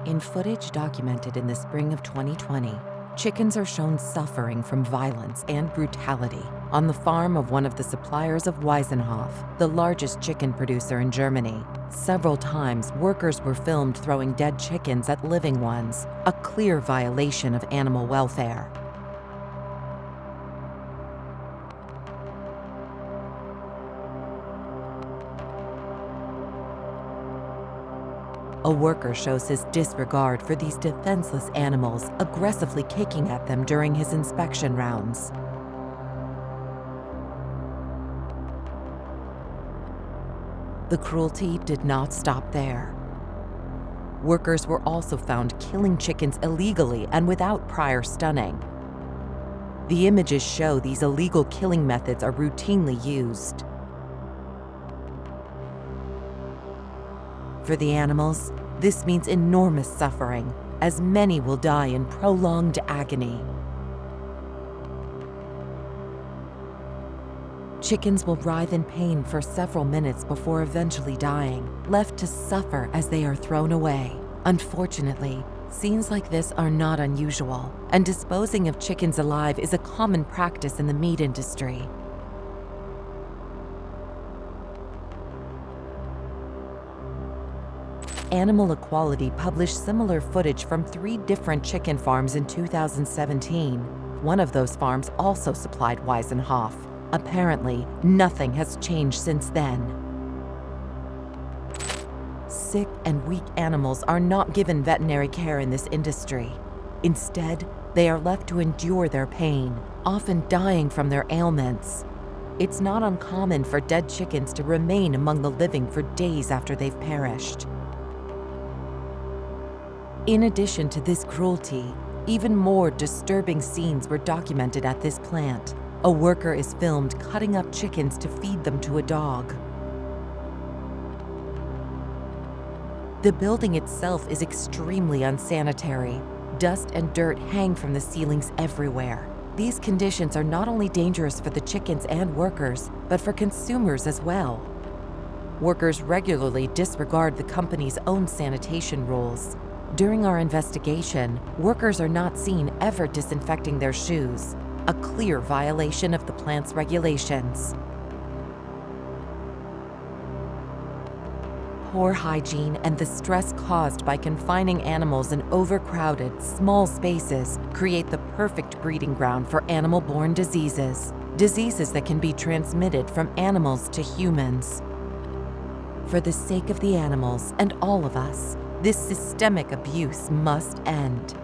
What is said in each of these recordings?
In footage documented in the spring of 2020, chickens are shown suffering from violence and brutality on the farm of one of the suppliers of Wiesenhof, the largest chicken producer in Germany. Several times, workers were filmed throwing dead chickens at living ones, a clear violation of animal welfare. A worker shows his disregard for these defenseless animals, aggressively kicking at them during his inspection rounds. The cruelty did not stop there. Workers were also found killing chickens illegally and without prior stunning. The images show these illegal killing methods are routinely used. For the animals, this means enormous suffering, as many will die in prolonged agony. Chickens will writhe in pain for several minutes before eventually dying, left to suffer as they are thrown away. Unfortunately, scenes like this are not unusual, and disposing of chickens alive is a common practice in the meat industry. animalEQUALITY published similar footage from 3 different chicken farms in 2017. One of those farms also supplied Wiesenhof. Apparently, nothing has changed since then. Sick and weak animals are not given veterinary care in this industry. Instead, they are left to endure their pain, often dying from their ailments. It's not uncommon for dead chickens to remain among the living for days after they've perished. In addition to this cruelty, even more disturbing scenes were documented at this plant. A worker is filmed cutting up chickens to feed them to a dog. The building itself is extremely unsanitary. Dust and dirt hang from the ceilings everywhere. These conditions are not only dangerous for the chickens and workers, but for consumers as well. Workers regularly disregard the company's own sanitation rules. During our investigation, workers are not seen ever disinfecting their shoes, a clear violation of the plant's regulations. Poor hygiene and the stress caused by confining animals in overcrowded, small spaces create the perfect breeding ground for animal-borne diseases, diseases that can be transmitted from animals to humans. For the sake of the animals and all of us, this systemic abuse must end.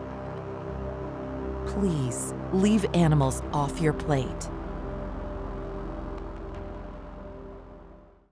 Please leave animals off your plate.